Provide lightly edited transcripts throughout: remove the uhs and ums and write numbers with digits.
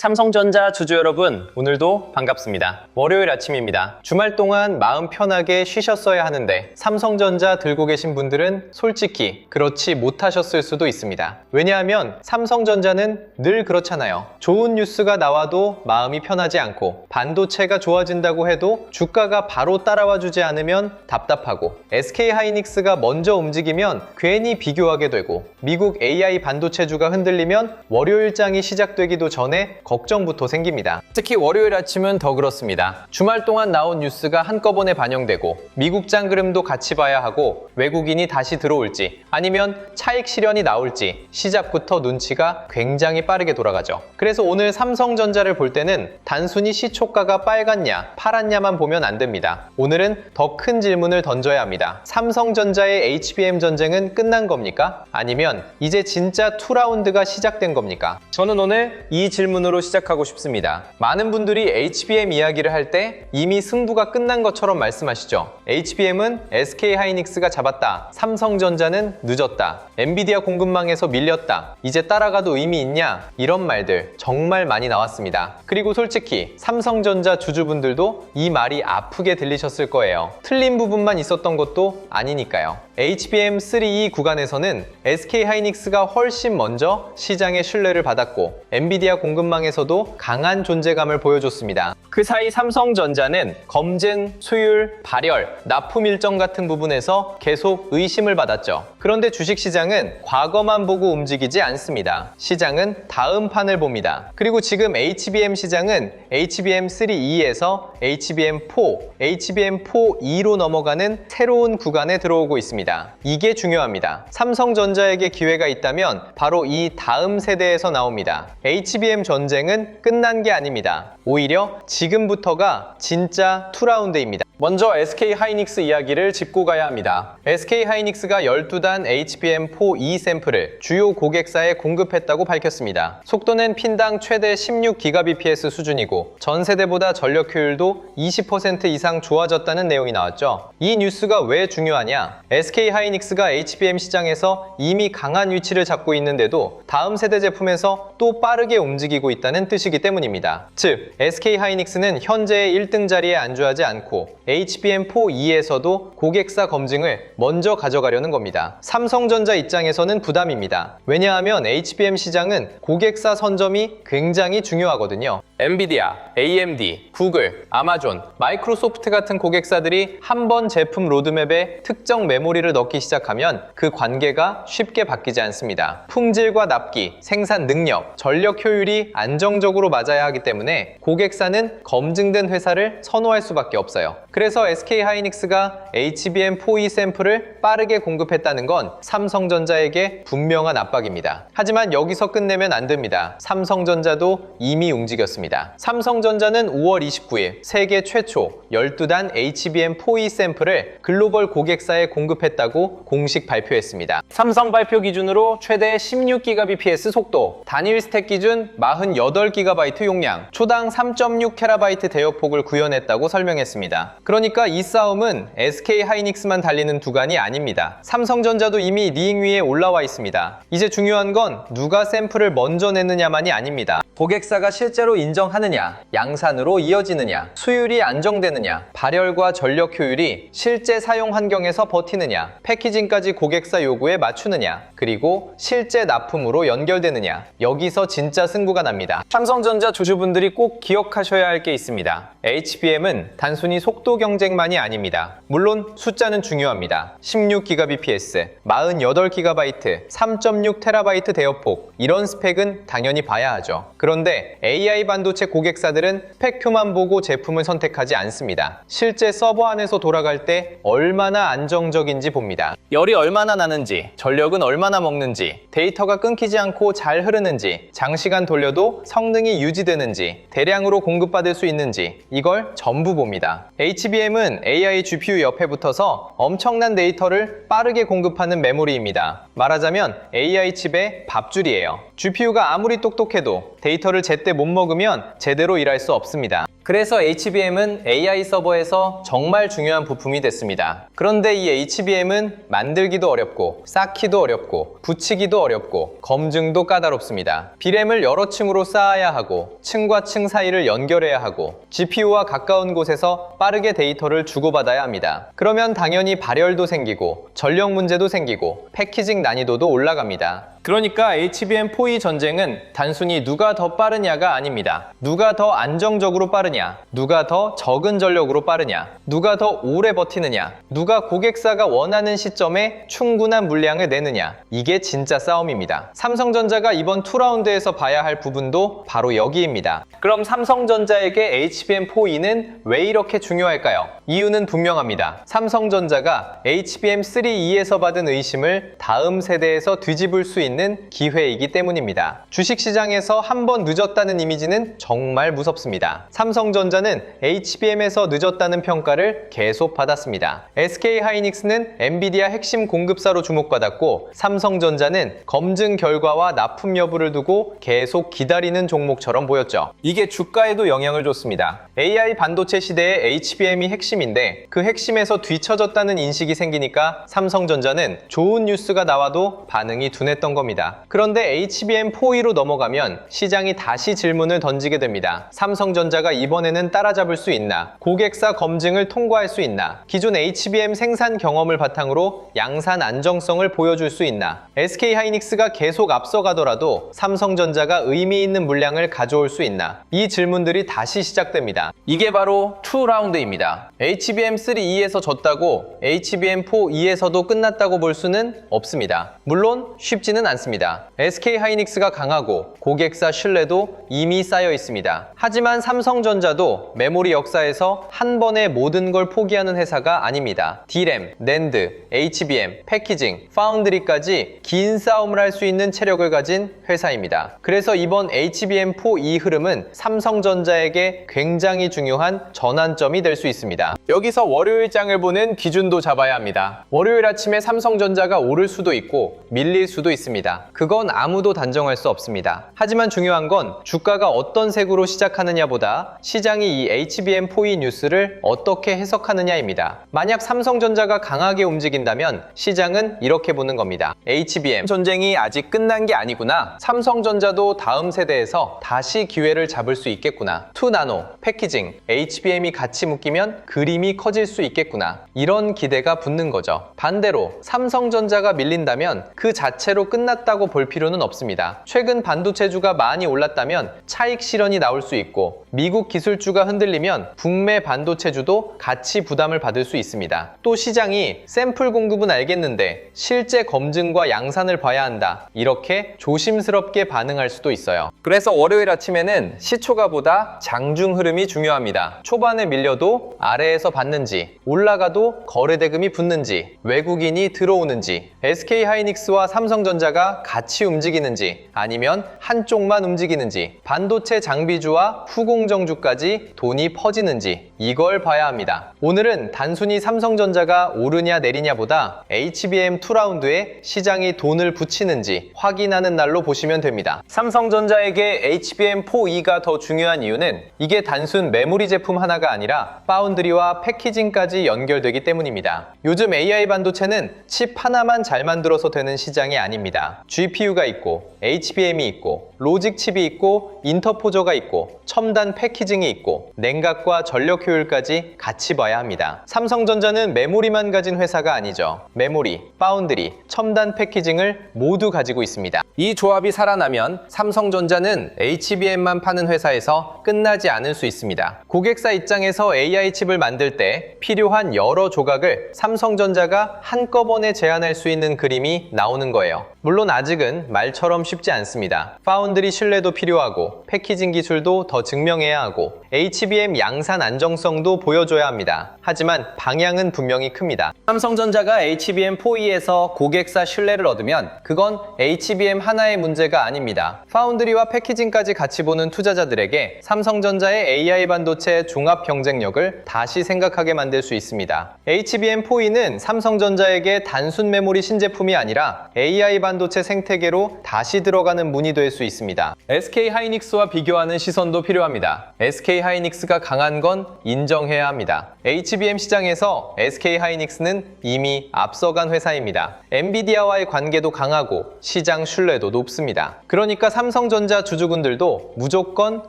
삼성전자 주주 여러분, 오늘도 반갑습니다. 월요일 아침입니다. 주말 동안 마음 편하게 쉬셨어야 하는데 삼성전자 들고 계신 분들은 솔직히 그렇지 못하셨을 수도 있습니다. 왜냐하면 삼성전자는 늘 그렇잖아요. 좋은 뉴스가 나와도 마음이 편하지 않고, 반도체가 좋아진다고 해도 주가가 바로 따라와 주지 않으면 답답하고, SK하이닉스가 먼저 움직이면 괜히 비교하게 되고, 미국 AI 반도체주가 흔들리면 월요일장이 시작되기도 전에 걱정부터 생깁니다. 특히 월요일 아침은 더 그렇습니다. 주말 동안 나온 뉴스가 한꺼번에 반영되고, 미국장 그림도 같이 봐야 하고, 외국인이 다시 들어올지 아니면 차익 실현이 나올지 시작부터 눈치가 굉장히 빠르게 돌아가죠. 그래서 오늘 삼성전자를 볼 때는 단순히 시초가가 빨갛냐 파랗냐만 보면 안 됩니다. 오늘은 더 큰 질문을 던져야 합니다. 삼성전자의 HBM 전쟁은 끝난 겁니까? 아니면 이제 진짜 2라운드가 시작된 겁니까? 저는 오늘 이 질문으로 시작하고 싶습니다. 많은 분들이 HBM 이야기를 할 때 이미 승부가 끝난 것처럼 말씀하시죠. HBM은 SK하이닉스가 잡았다. 삼성전자는 늦었다. 엔비디아 공급망에서 밀렸다. 이제 따라가도 의미 있냐? 이런 말들 정말 많이 나왔습니다. 그리고 솔직히 삼성전자 주주분들도 이 말이 아프게 들리셨을 거예요. 틀린 부분만 있었던 것도 아니니까요. HBM3E 구간에서는 SK하이닉스가 훨씬 먼저 시장의 신뢰를 받았고, 엔비디아 공급망에서도 강한 존재감을 보여줬습니다. 그 사이 삼성전자는 검증, 수율, 발열, 납품 일정 같은 부분에서 계속 의심을 받았죠. 그런데 주식시장은 과거만 보고 움직이지 않습니다. 시장은 다음 판을 봅니다. 그리고 지금 HBM 시장은 HBM3E에서 HBM4, HBM4E로 넘어가는 새로운 구간에 들어오고 있습니다. 이게 중요합니다. 삼성전자에게 기회가 있다면 바로 이 다음 세대에서 나옵니다. HBM 전쟁은 끝난 게 아닙니다. 오히려 지금부터가 진짜 2라운드입니다. 먼저 SK하이닉스 이야기를 짚고 가야 합니다. SK하이닉스가 12단 HBM4E 샘플을 주요 고객사에 공급했다고 밝혔습니다. 속도는 핀당 최대 16GBps 수준이고, 전 세대보다 전력 효율도 20% 이상 좋아졌다는 내용이 나왔죠. 이 뉴스가 왜 중요하냐? SK하이닉스가 HBM 시장에서 이미 강한 위치를 잡고 있는데도 다음 세대 제품에서 또 빠르게 움직이고 있다는 뜻이기 때문입니다. 즉, SK하이닉스는 현재의 1등 자리에 안주하지 않고 HBM4E에서도 고객사 검증을 먼저 가져가려는 겁니다. 삼성전자 입장에서는 부담입니다. 왜냐하면 HBM 시장은 고객사 선점이 굉장히 중요하거든요. 엔비디아, AMD, 구글, 아마존, 마이크로소프트 같은 고객사들이 한번 제품 로드맵에 특정 메모리를 넣기 시작하면 그 관계가 쉽게 바뀌지 않습니다. 품질과 납기, 생산 능력, 전력 효율이 안정적으로 맞아야 하기 때문에 고객사는 검증된 회사를 선호할 수밖에 없어요. 그래서 SK하이닉스가 HBM4E 샘플을 빠르게 공급했다는 건 삼성전자에게 분명한 압박입니다. 하지만 여기서 끝내면 안 됩니다. 삼성전자도 이미 움직였습니다. 삼성전자는 5월 29일 세계 최초 12단 HBM4E 샘플을 글로벌 고객사에 공급했다고 공식 발표했습니다. 삼성 발표 기준으로 최대 16GBps 속도, 단일 스택 기준 48GB 용량, 초당 3.6TB 대역폭을 구현했다고 설명했습니다. 그러니까 이 싸움은 SK하이닉스만 달리는 두간이 아닙니다. 삼성전자도 이미 링 위에 올라와 있습니다. 이제 중요한 건 누가 샘플을 먼저 냈느냐만이 아닙니다. 고객사가 실제로 인정하느냐, 양산으로 이어지느냐, 수율이 안정되느냐, 발열과 전력 효율이 실제 사용 환경에서 버티느냐, 패키징까지 고객사 요구에 맞추느냐, 그리고 실제 납품으로 연결되느냐, 여기서 진짜 승부가 납니다. 삼성전자 주주분들이 꼭 기억하셔야 할 게 있습니다. HBM은 단순히 속도 경쟁만이 아닙니다. 물론 숫자는 중요합니다. 16GBps, 48GB, 3.6TB 대역폭, 이런 스펙은 당연히 봐야 하죠. 그런데 AI 반도체 고객사들은 스펙표만 보고 제품을 선택하지 않습니다. 실제 서버 안에서 돌아갈 때 얼마나 안정적인지 봅니다. 열이 얼마나 나는지, 전력은 얼마나 먹는지, 데이터가 끊기지 않고 잘 흐르는지, 장시간 돌려도 성능이 유지되는지, 대량으로 공급받을 수 있는지, 이걸 전부 봅니다. HBM은 AI GPU 옆에 붙어서 엄청난 데이터를 빠르게 공급하는 메모리입니다. 말하자면 AI 칩의 밥줄이에요. GPU가 아무리 똑똑해도 데이터를 제때 못 먹으면 제대로 일할 수 없습니다. 그래서 HBM은 AI 서버에서 정말 중요한 부품이 됐습니다. 그런데 이 HBM은 만들기도 어렵고 쌓기도 어렵고 붙이기도 어렵고 검증도 까다롭습니다. B램을 여러 층으로 쌓아야 하고 층과 층 사이를 연결해야 하고 GPU와 가까운 곳에서 빠르게 데이터를 주고받아야 합니다. 그러면 당연히 발열도 생기고 전력 문제도 생기고 패키징 난이도도 올라갑니다. 그러니까 HBM4E 전쟁은 단순히 누가 더 빠르냐가 아닙니다. 누가 더 안정적으로 빠르냐, 누가 더 적은 전력으로 빠르냐, 누가 더 오래 버티느냐, 누가 고객사가 원하는 시점에 충분한 물량을 내느냐, 이게 진짜 싸움입니다. 삼성전자가 이번 2라운드에서 봐야 할 부분도 바로 여기입니다. 그럼 삼성전자에게 HBM4E는 왜 이렇게 중요할까요? 이유는 분명합니다. 삼성전자가 HBM3E에서 받은 의심을 다음 세대에서 뒤집을 수 있는 기회이기 때문입니다. 주식시장에서 한 번 늦었다는 이미지는 정말 무섭습니다. 삼성전자는 HBM에서 늦었다는 평가를 계속 받았습니다. SK하이닉스는 엔비디아 핵심 공급사로 주목받았고 삼성전자는 검증 결과와 납품 여부를 두고 계속 기다리는 종목처럼 보였죠. 이게 주가에도 영향을 줬습니다. AI 반도체 시대의 HBM이 핵심인데 그 핵심에서 뒤처졌다는 인식이 생기니까 삼성전자는 좋은 뉴스가 나와도 반응이 둔했던 겁니다. 그런데 HBM4E로 넘어가면 시장이 다시 질문을 던지게 됩니다. 삼성전자가 이번에는 따라잡을 수 있나? 고객사 검증을 통과할 수 있나? 기존 HBM 생산 경험을 바탕으로 양산 안정성을 보여줄 수 있나? SK하이닉스가 계속 앞서가더라도 삼성전자가 의미 있는 물량을 가져올 수 있나? 이 질문들이 다시 시작됩니다. 이게 바로 2라운드입니다. HBM3E에서 졌다고 HBM4E에서도 끝났다고 볼 수는 없습니다. 물론 쉽지는 않습니다. SK하이닉스가 강하고 고객사 신뢰도 이미 쌓여 있습니다. 하지만 삼성전자도 메모리 역사에서 한 번에 모든 걸 포기하는 회사가 아닙니다. D램, 낸드, HBM, 패키징, 파운드리까지 긴 싸움을 할 수 있는 체력을 가진 회사입니다. 그래서 이번 HBM4E 흐름은 삼성전자에게 굉장히 중요한 전환점이 될 수 있습니다. 여기서 월요일장을 보는 기준도 잡아야 합니다. 월요일 아침에 삼성전자가 오를 수도 있고 밀릴 수도 있습니다. 그건 아무도 단정할 수 없습니다. 하지만 중요한 건 주가가 어떤 색으로 시작하느냐보다 시장이 이 HBM4E 뉴스를 어떻게 해석하느냐입니다. 만약 삼성전자가 강하게 움직인다면 시장은 이렇게 보는 겁니다. HBM 전쟁이 아직 끝난 게 아니구나. 삼성전자도 다음 세대에서 다시 기회를 잡을 수 있겠구나. 2나노, 패키징, HBM이 같이 묶이면 그림이 커질 수 있겠구나. 이런 기대가 붙는 거죠. 반대로 삼성전자가 밀린다면 그 자체로 끝났다고 볼 필요는 없습니다. 최근 반도체주가 많이 올랐다면 차익 실현이 나올 수 있고 미국 기술주가 흔들리면 북미 반도체주도 같이 부담을 받을 수 있습니다. 또 시장이 샘플 공급은 알겠는데 실제 검증과 양산을 봐야 한다. 이렇게 조심스럽게 반응할 수도 있어요. 그래서 월요일 아침에는 시초가보다 장중 흐름이 중요합니다. 초반에 밀려도 아래에서 받는지, 올라가도 거래대금이 붙는지, 외국인이 들어오는지, SK하이닉스와 삼성전자가 같이 움직이는지, 아니면 한쪽만 움직이는지, 반도체 장비주와 후공정주까지 돈이 퍼지는지 이걸 봐야 합니다. 오늘은 단순히 삼성전자가 오르냐 내리냐보다 HBM 2라운드에 시장이 돈을 붙이는지 확인하는 날로 보시면 됩니다. 삼성전자에게 HBM4E가 더 중요한 이유는 이게 단순 메모리 제품 하나가 아니라 파운드리와 패키징까지 연결되기 때문입니다. 요즘 AI 반도체는 칩 하나만 잘 만들어서 되는 시장이 아닙니다. GPU가 있고 HBM이 있고 로직 칩이 있고 인터포저가 있고 첨단 패키징이 있고 냉각과 전력 효율까지 같이 봐야 합니다. 삼성전자는 메모리만 가진 회사가 아니죠. 메모리, 파운드리, 첨단 패키징을 모두 가지고 있습니다. 이 조합이 살아나면 삼성전자는 HBM만 파는 회사에서 끝나지 않을 수 있습니다. 고객사 입장에서 AI 칩을 만들 때 필요한 여러 조각을 삼성전자가 한꺼번에 제안할 수 있는 그림이 나오는 거예요. 물론 아직은 말처럼 쉽지 않습니다. 파운드리 신뢰도 필요하고 패키징 기술도 더 증명해야 하고 HBM 양산 안정성도 보여줘야 합니다. 하지만 방향은 분명히 큽니다. 삼성전자가 HBM4E에서 고객사 신뢰를 얻으면 그건 HBM 하나의 문제가 아닙니다. 파운드리와 패키징까지 같이 보는 투자자들에게 삼성전자의 AI 반도체 종합 경쟁력을 다시 생각하게 만들 수 있습니다. HBM4E는 삼성전자에게 단순 메모리 신제품이 아니라 AI 반도체 반도체 생태계로 다시 들어가는 문이 될 수 있습니다. SK 하이닉스와 비교하는 시선도 필요합니다. SK 하이닉스가 강한 건 인정해야 합니다. HBM 시장에서 SK 하이닉스는 이미 앞서간 회사입니다. 엔비디아와의 관계도 강하고 시장 신뢰도 높습니다. 그러니까 삼성전자 주주분들도 무조건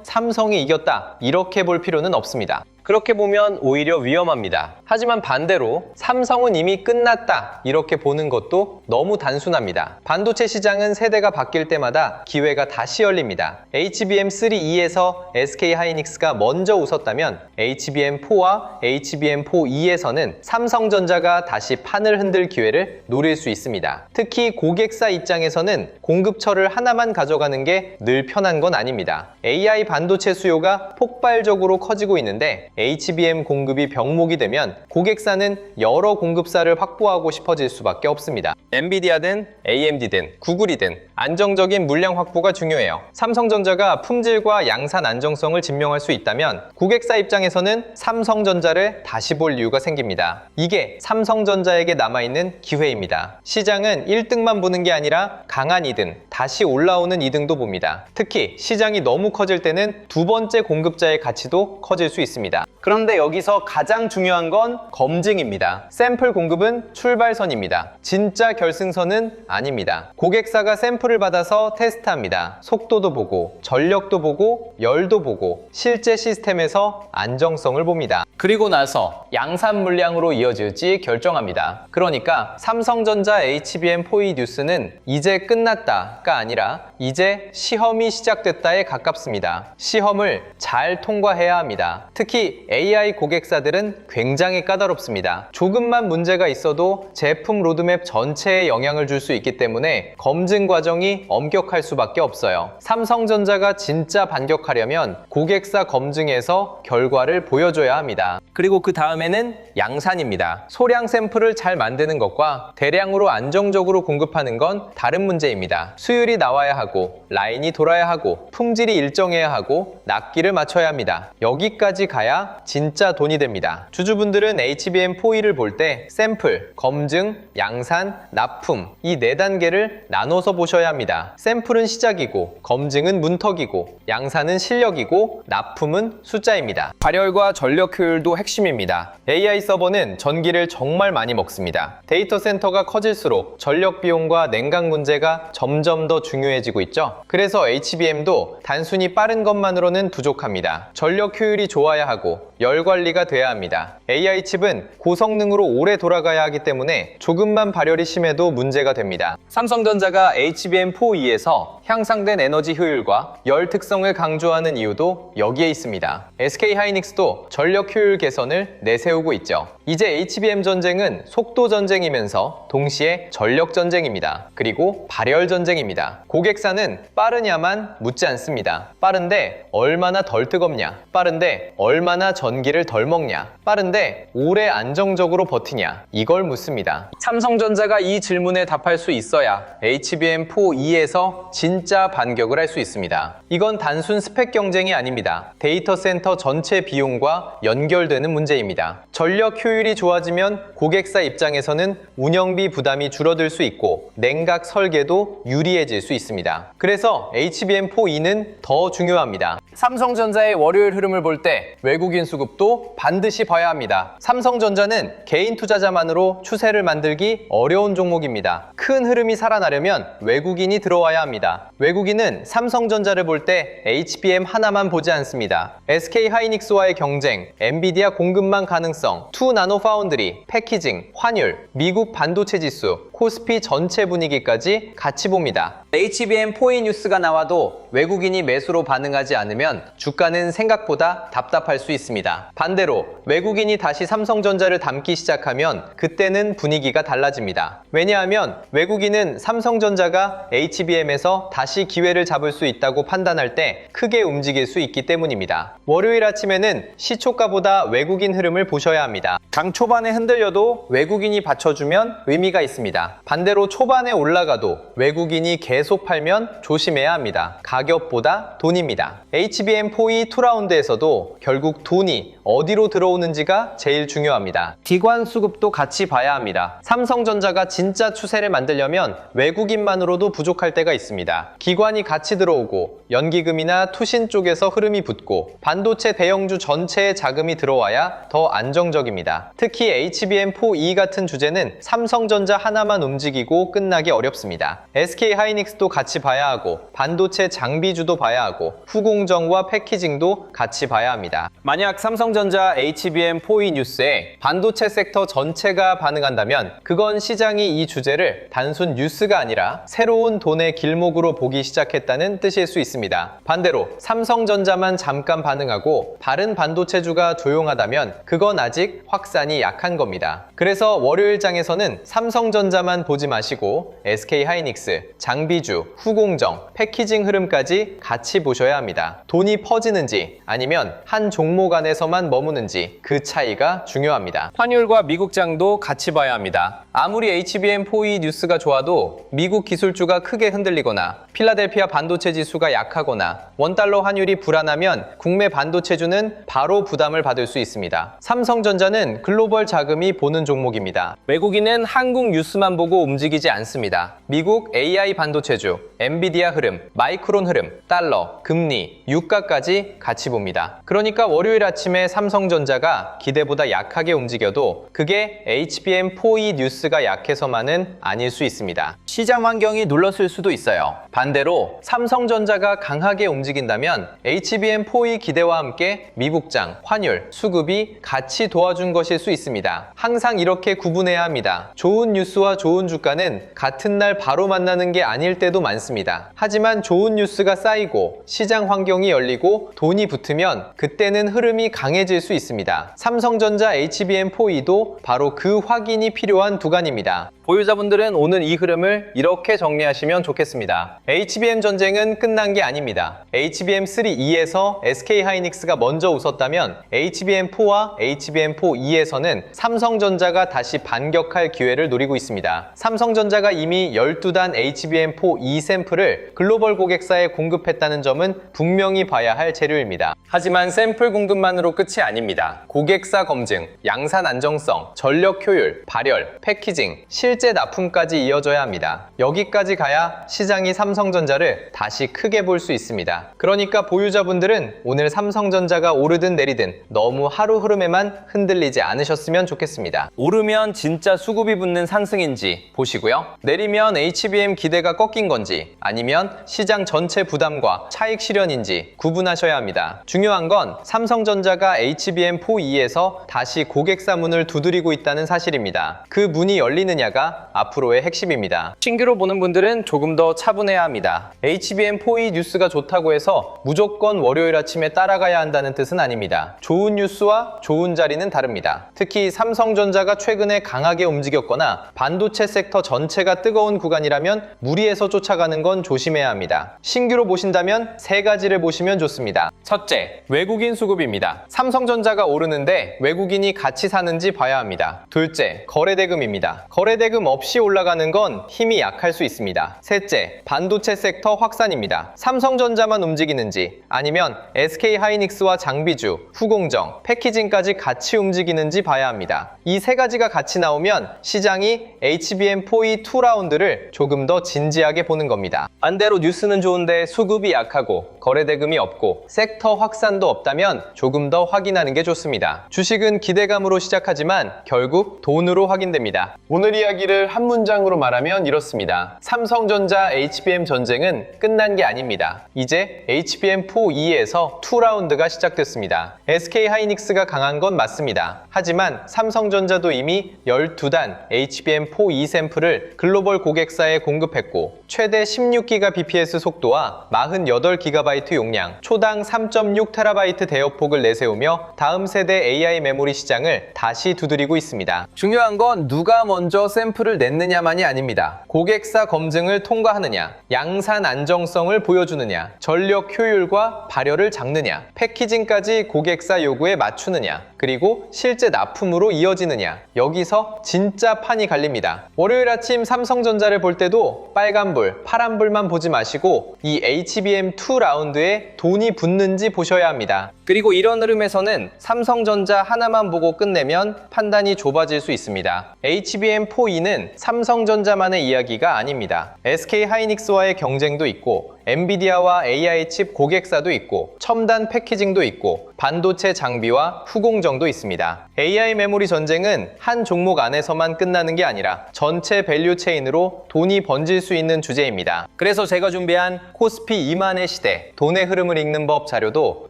삼성이 이겼다 이렇게 볼 필요는 없습니다. 그렇게 보면 오히려 위험합니다. 하지만 반대로 삼성은 이미 끝났다 이렇게 보는 것도 너무 단순합니다. 반도체 시장은 세대가 바뀔 때마다 기회가 다시 열립니다. HBM3E에서 SK 하이닉스가 먼저 웃었다면 HBM4와 HBM4E에서는 삼성전자가 다시 판을 흔들 기회를 노릴 수 있습니다. 특히 고객사 입장에서는 공급처를 하나만 가져가는 게 늘 편한 건 아닙니다. AI 반도체 수요가 폭발적으로 커지고 있는데 HBM 공급이 병목이 되면 고객사는 여러 공급사를 확보하고 싶어질 수밖에 없습니다. 엔비디아든 AMD든 구글이든 안정적인 물량 확보가 중요해요. 삼성전자가 품질과 양산 안정성을 증명할 수 있다면 고객사 입장에서는 삼성전자를 다시 볼 이유가 생깁니다. 이게 삼성전자에게 남아있는 기회입니다. 시장은 1등만 보는 게 아니라 강한 2등, 다시 올라오는 2등도 봅니다. 특히 시장이 너무 커질 때는 두 번째 공급자의 가치도 커질 수 있습니다. 그런데 여기서 가장 중요한 건 검증입니다. 샘플 공급은 출발선입니다. 진짜 결승선은 아닙니다. 고객사가 샘플을 받아서 테스트합니다. 속도도 보고, 전력도 보고, 열도 보고, 실제 시스템에서 안정성을 봅니다. 그리고 나서 양산 물량으로 이어질지 결정합니다. 그러니까 삼성전자 HBM4E 뉴스는 이제 끝났다가 아니라 이제 시험이 시작됐다에 가깝습니다. 시험을 잘 통과해야 합니다. 특히 AI 고객사들은 굉장히 까다롭습니다. 조금만 문제가 있어도 제품 로드맵 전체에 영향을 줄 수 있기 때문에 검증 과정이 엄격할 수밖에 없어요. 삼성전자가 진짜 반격하려면 고객사 검증에서 결과를 보여줘야 합니다. 그리고 그 다음에는 양산입니다. 소량 샘플을 잘 만드는 것과 대량으로 안정적으로 공급하는 건 다른 문제입니다. 수율이 나와야 하고 라인이 돌아야 하고 품질이 일정해야 하고 납기를 맞춰야 합니다. 여기까지 가야 진짜 돈이 됩니다. 주주분들은 HBM4E를 볼 때 샘플, 검증, 양산, 납품 이 4단계를 나눠서 보셔야 합니다. 샘플은 시작이고 검증은 문턱이고 양산은 실력이고 납품은 숫자입니다. 발열과 전력 효율도 핵심입니다. AI 서버는 전기를 정말 많이 먹습니다. 데이터 센터가 커질수록 전력 비용과 냉각 문제가 점점 더 중요해지고 있죠. 그래서 HBM도 단순히 빠른 것만으로는 부족합니다. 전력 효율이 좋아야 하고 열 관리가 돼야 합니다. AI 칩은 고성능으로 오래 돌아가야 하기 때문에 조금만 발열이 심해도 문제가 됩니다. 삼성전자가 HBM4E에서 향상된 에너지 효율과 열 특성을 강조하는 이유도 여기에 있습니다. SK 하이닉스도 전력 효율 개선을 내세우고 있죠. 이제 HBM 전쟁은 속도 전쟁이면서 동시에 전력 전쟁입니다. 그리고 발열 전쟁입니다. 고객사는 빠르냐만 묻지 않습니다. 빠른데 얼마나 덜 뜨겁냐? 빠른데 얼마나 전기를 덜 먹냐? 빠른데 오래 안정적으로 버티냐? 이걸 묻습니다. 삼성전자가 이 질문에 답할 수 있어야 HBM4E에서 진짜 반격을 할 수 있습니다. 이건 단순 스펙 경쟁이 아닙니다. 데이터 센터 전체 비용과 연결되는 문제입니다. 전력 효율이 좋아지면 고객사 입장에서는 운영비 부담이 줄어들 수 있고 냉각 설계도 유리해질 수 있습니다. 그래서 HBM4E는 더 중요합니다. 삼성전자의 월요일 흐름을 볼 때 외국인 수급도 반드시 봐야 합니다. 삼성전자는 개인 투자자만으로 추세를 만들기 어려운 종목입니다. 큰 흐름이 살아나려면 외국인이 들어와야 합니다. 외국인은 삼성전자를 볼 때 HBM 하나만 보지 않습니다. SK 하이닉스와의 경쟁, 엔비디아 공급망 가능성, 2나노 파운드리, 패키징, 환율, 미국 반도체 지수, 코스피 전체 분위기까지 같이 봅니다. HBM4E 뉴스가 나와도 외국인이 매수로 반응하지 않으면 주가는 생각보다 답답할 수 있습니다. 반대로 외국인이 다시 삼성전자를 담기 시작하면 그때는 분위기가 달라집니다. 왜냐하면 외국인은 삼성전자가 HBM에서 다시 기회를 잡을 수 있다고 판단할 때 크게 움직일 수 있기 때문입니다. 월요일 아침에는 시초가보다 외국인 흐름을 보셔야 합니다. 장 초반에 흔들려도 외국인이 받쳐주면 의미가 있습니다. 반대로 초반에 올라가도 외국인이 계속 팔면 조심해야 합니다. 가격보다 돈입니다. HBM4E 2라운드에서도 결국 돈이 어디로 들어오는지가 제일 중요합니다. 기관 수급도 같이 봐야 합니다. 삼성전자가 진짜 추세를 만들려면 외국인만으로도 부족할 때가 있습니다. 기관이 같이 들어오고 연기금이나 투신 쪽에서 흐름이 붙고 반도체 대형주 전체에 자금이 들어와야 더 안정적입니다. 특히 HBM4E 같은 주제는 삼성전자 하나만 움직이고 끝나기 어렵습니다. SK하이닉스도 같이 봐야 하고 반도체 장비주도 봐야 하고 후공정과 패키징도 같이 봐야 합니다. 만약 삼성전자 HBM4E 뉴스에 반도체 섹터 전체가 반응한다면 그건 시장이 이 주제를 단순 뉴스가 아니라 새로운 돈의 길목으로 보기 시작했다는 뜻일 수 있습니다. 반대로 삼성전자만 잠깐 반응하고 다른 반도체주가 조용하다면 그건 아직 확산이 약한 겁니다. 그래서 월요일장에서는 삼성전자만 보지 마시고 SK하이닉스, 장비주, 후공정, 패키징 흐름까지 같이 보셔야 합니다. 돈이 퍼지는지 아니면 한 종목 안에서만 머무는지 그 차이가 중요합니다. 환율과 미국장도 같이 봐야 합니다. 아무리 HBM4E 뉴스가 좋아도 미국 기술주가 크게 흔들리거나 필라델피아 반도체 지수가 약하거나 원달러 환율이 불안하면 국내 반도체주는 바로 부담을 받을 수 있습니다. 삼성전자는 글로벌 자금이 보는 종목입니다. 외국인은 한국 뉴스만 보고 움직이지 않습니다. 미국 AI 반도체주, 엔비디아 흐름, 마이크론 흐름, 달러, 금리, 유가까지 같이 봅니다. 그러니까 월요일 아침에 삼성전자가 기대보다 약하게 움직여도 그게 HBM4E 뉴스가 약해서만은 아닐 수 있습니다. 시장 환경이 눌렀을 수도 있어요. 반대로 삼성전자가 강하게 움직인다면 HBM4E 기대와 함께 미국장, 환율, 수급이 같이 도와준 것일 수 있습니다. 항상 이렇게 구분해야 합니다. 좋은 뉴스와 좋은 주가는 같은 날 바로 만나는 게 아닐 때도 많습니다. 하지만 좋은 뉴스가 쌓이고 시장 환경이 열리고 돈이 붙으면 그때는 흐름이 강해질 수 있습니다. 삼성전자 HBM4E도 바로 그 확인이 필요한 구간입니다. 보유자분들은 오늘 이 흐름을 이렇게 정리하시면 좋겠습니다. HBM 전쟁은 끝난 게 아닙니다. HBM3E에서 SK하이닉스가 먼저 웃었다면 HBM4와 HBM4E에서는 삼성전자가 다시 반격할 기회를 노리고 있습니다. 삼성전자가 이미 12단 HBM4E 샘플을 글로벌 고객사에 공급했다는 점은 분명히 봐야 할 재료입니다. 하지만 샘플 공급만으로 끝이 아닙니다. 고객사 검증, 양산 안정성, 전력 효율, 발열, 패키징, 실제 납품까지 이어져야 합니다. 여기까지 가야 시장이 삼성전자를 다시 크게 볼 수 있습니다. 그러니까 보유자분들은 오늘 삼성전자가 오르든 내리든 너무 하루 흐름에만 흔들리지 않으셨으면 좋겠습니다. 오르면 진짜 수급이 붙는 상승인지 보시고요. 내리면 HBM 기대가 꺾인 건지 아니면 시장 전체 부담과 차익 실현인지 구분하셔야 합니다. 중요한 건 삼성전자가 HBM4E에서 다시 고객사 문을 두드리고 있다는 사실입니다. 그 문이 열리느냐가 앞으로의 핵심입니다. 신규로 보는 분들은 조금 더 차분해야 합니다. HBM4E 뉴스가 좋다고 해서 무조건 월요일 아침에 따라가야 한다는 뜻은 아닙니다. 좋은 뉴스와 좋은 자리는 다릅니다. 특히 삼성전자가 최근에 강하게 움직였거나 반도체 섹터 전체가 뜨거운 구간이라면 무리해서 쫓아가는 건 조심해야 합니다. 신규로 보신다면 세 가지를 보시면 좋습니다. 첫째, 외국인 수급입니다. 삼성전자가 오르는데 외국인이 같이 사는지 봐야 합니다. 둘째, 거래대금입니다. 거래대금 없이 올라가는 건 힘이 약할 수 있습니다. 셋째, 반도체 섹터 확산입니다. 삼성전자만 움직이는지 아니면 SK하이닉스와 장비주, 후공정, 패키징까지 같이 움직이는지 봐야 합니다. 이 세 가지가 같이 나오면 시장이 HBM4E 2라운드를 조금 더 진지하게 보는 겁니다. 반대로 뉴스는 좋은데 수급이 약하고 거래대금이 없고 섹터 확산도 없다면 조금 더 확인하는 게 좋습니다. 주식은 기대감으로 시작하지만 결국 돈으로 확인됩니다. 오늘 이야기를 한 문장으로 말하면 이렇습니다. 삼성전자 HBM 전쟁은 끝난 게 아닙니다. 이제 HBM4E에서 2라운드가 시작됐습니다. SK하이닉스가 강한 건 맞습니다. 하지만 삼성전자도 이미 12단 HBM4E 샘플을 글로벌 고객사에 공급했고 최대 16Gbps 속도와 48GB 용량, 초당 3.6TB 대역폭을 내세우며 다음 세대 AI 메모리 시장을 다시 두드리고 있습니다. 중요한 건 누가 먼저 샘플을 냈느냐만이 아닙니다. 고객사 검증을 통과하느냐, 양산 안정성을 보여주느냐, 전력 효율과 발열을 잡느냐, 패키징까지 고객사 요구에 맞추느냐, 그리고 실제 납품으로 이어지느냐, 여기서 진짜 판이 갈립니다. 월요일 아침 삼성전자를 볼 때도 빨간불, 파란불만 보지 마시고 이 HBM2 라운드에 돈이 붙는지 보셔야 합니다. 그리고 이런 흐름에서는 삼성전자 하나만 보고 끝내면 판단이 좁아질 수 있습니다. HBM4E는 삼성전자만의 이야기가 아닙니다. SK하이닉스와의 경쟁도 있고 엔비디아와 AI 칩 고객사도 있고 첨단 패키징도 있고 반도체 장비와 후공정도 있습니다. AI 메모리 전쟁은 한 종목 안에서만 끝나는 게 아니라 전체 밸류 체인으로 돈이 번질 수 있는 주제입니다. 그래서 제가 준비한 코스피 2만의 시대, 돈의 흐름을 읽는 법 자료도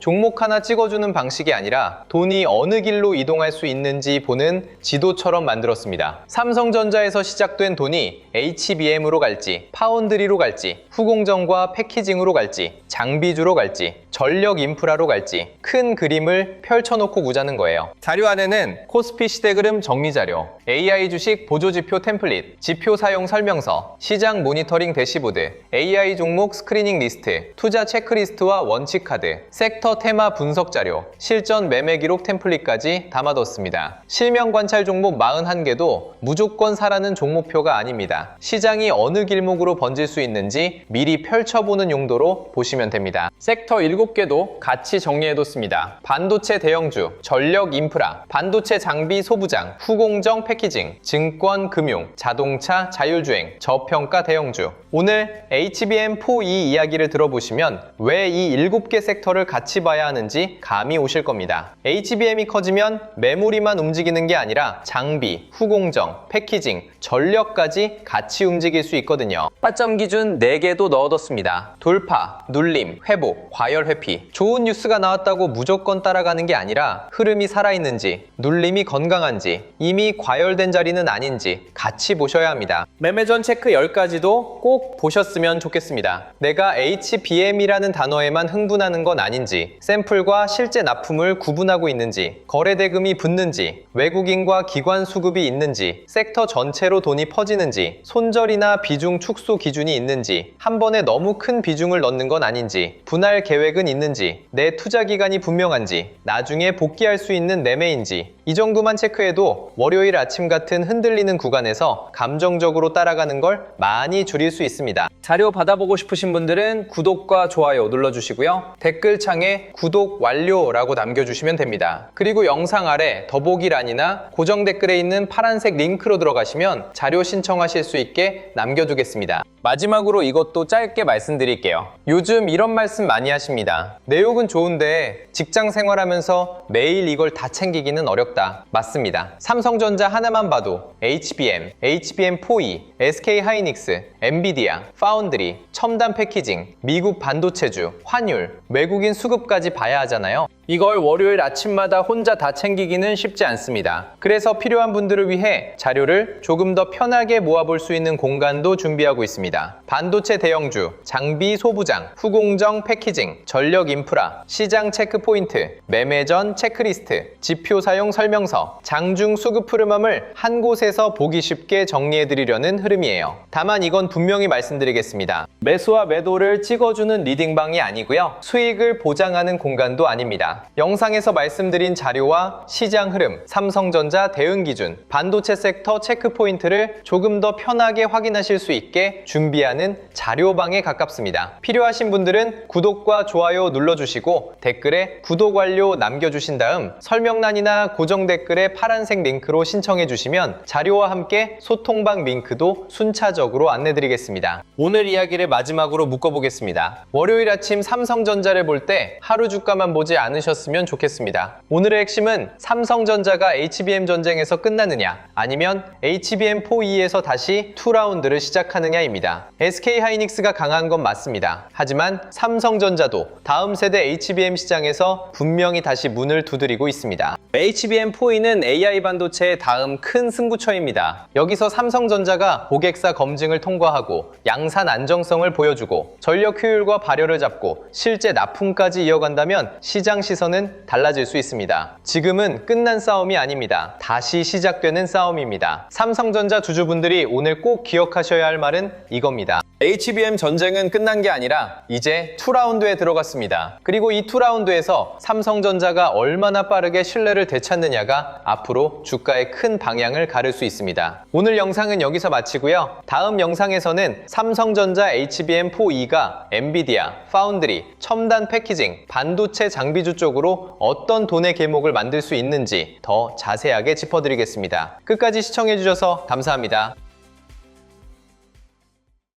종목 하나 찍어주는 방식이 아니라 돈이 어느 길로 이동할 수 있는지 보는 지도처럼 만들었습니다. 삼성전자에서 시작된 돈이 HBM으로 갈지, 파운드리로 갈지, 후공정과 패키징으로 갈지, 장비주로 갈지, 전력 인프라로 갈지 큰 그림을 펼쳐놓고 보자는 거예요. 자료 안에는 코스피 시대 그림 정리 자료, AI 주식 보조지표 템플릿, 지표 사용 설명서, 시장 모니터링 대시보드, AI 종목 스크리닝 리스트, 투자 체크리스트와 원칙 카드, 섹터 테마 분석 자료, 실전 매매 기록 템플릿까지 담아뒀습니다. 실명 관찰 종목 41개도 무조건 사라는 종목표가 아닙니다. 시장이 어느 길목으로 번질 수 있는지 미리 펼쳐보는 용도로 보시면 됩니다. 섹터 7개도 같이 정리해뒀습니다. 반도체 대형주, 전력 인프라, 반도체 장비 소부장, 후공정 패키징, 증권 금융, 자동차 자율주행, 저평가 대형주. 오늘 HBM4E 이야기를 들어보시면 왜 이 7개 섹터를 같이 봐야 하는지 감이 오실 겁니다. HBM이 커지면 메모리만 움직이는 게 아니라 장비, 후공정, 패키징, 전력까지 같이 움직일 수 있거든요. 타점 기준 4개도 넣어뒀습니다. 돌파, 눌림, 회복, 과열 회피. 좋은 뉴스가 나왔다고 무조건 따라가는 게 아니라 흐름이 살아있는지, 눌림이 건강한지, 이미 과열된 자리는 아닌지 같이 보셔야 합니다. 매매전 체크 10가지도 꼭 보셨으면 좋겠습니다. 내가 HBM이라는 단어에만 흥분하는 건 아닌지, 샘플과 실제 납품을 구분하고 있는지, 거래 대금이 붙는지, 외국인과 기관 수급이 있는지, 섹터 전체로 돈이 퍼지는지, 손절이나 비중 축소 기준이 있는지, 한 번에 너무 큰 비중을 넣는 건 아닌지, 분할 계획은 있는지, 내 투자 기간이 분명한지, 나중에 복귀할 수 있는 매매인지, 이 정도만 체크해도 월요일 아침 같은 흔들리는 구간에서 감정적으로 따라가는 걸 많이 줄일 수 있습니다. 자료 받아보고 싶으신 분들은 구독과 좋아요 눌러주시고요. 댓글창에 구독 완료라고 남겨주시면 됩니다. 그리고 영상 아래 더보기란이나 고정 댓글에 있는 파란색 링크로 들어가시면 자료 신청하실 수 있게 남겨두겠습니다. 마지막으로 이것도 짧게 말씀드릴게요. 요즘 이런 말씀 많이 하십니다. 내용은 좋은데 직장 생활하면서 매일 이걸 다 챙기기는 어렵다. 맞습니다. 삼성전자 하나만 봐도 HBM, HBM4E, SK하이닉스, 엔비디아, 파운드리, 첨단 패키징, 미국 반도체주, 환율, 외국인 수급까지 봐야 하잖아요. 이걸 월요일 아침마다 혼자 다 챙기기는 쉽지 않습니다. 그래서 필요한 분들을 위해 자료를 조금 더 편하게 모아볼 수 있는 공간도 준비하고 있습니다. 반도체 대형주, 장비 소부장, 후공정 패키징, 전력 인프라, 시장 체크 포인트, 매매전 체크리스트, 지표 사용 설명서, 장중 수급 흐름함을 한 곳에서 보기 쉽게 정리해드리려는 흐름이에요. 다만 이건 분명히 말씀드리겠습니다. 매수와 매도를 찍어주는 리딩방이 아니고요. 수익을 보장하는 공간도 아닙니다. 영상에서 말씀드린 자료와 시장 흐름, 삼성전자 대응 기준, 반도체 섹터 체크 포인트를 조금 더 편하게 확인하실 수 있게 준비하는 자료방에 가깝습니다. 필요하신 분들은 구독과 좋아요 눌러주시고 댓글에 구독 완료 남겨주신 다음 설명란이나 고정 댓글에 파란색 링크로 신청해 주시면 자료와 함께 소통방 링크도 순차적으로 안내드리겠습니다. 오늘 이야기를 마지막으로 묶어보겠습니다. 월요일 아침 삼성전자를 볼 때 하루 주가만 보지 않으셨으면 좋겠습니다. 오늘의 핵심은 삼성전자가 HBM 전쟁에서 끝나느냐 아니면 HBM4E에서 다시 2라운드를 시작하느냐입니다. SK하이닉스가 강한 건 맞습니다. 하지만 삼성전자도 다음 세대 HBM 시장에서 분명히 다시 문을 두드리고 있습니다. HBM4E는 AI 반도체의 다음 큰 승부처입니다. 여기서 삼성전자가 고객사 검증을 통과하고 양산 안정성을 보여주고 전력 효율과 발열을 잡고 실제 납품까지 이어간다면 시장 시선은 달라질 수 있습니다. 지금은 끝난 싸움이 아닙니다. 다시 시작되는 싸움입니다. 삼성전자 주주분들이 오늘 꼭 기억하셔야 할 말은 이겁니다. HBM 전쟁은 끝난 게 아니라 이제 2라운드에 들어갔습니다. 그리고 이 2라운드에서 삼성전자가 얼마나 빠르게 신뢰를 되찾느냐가 앞으로 주가의 큰 방향을 가를 수 있습니다. 오늘 영상은 여기서 마치고요. 다음 영상에서는 삼성전자 HBM4E가 엔비디아, 파운드리, 첨단 패키징, 반도체 장비주 쪽으로 어떤 돈의 계목을 만들 수 있는지 더 자세하게 짚어드리겠습니다. 끝까지 시청해주셔서 감사합니다.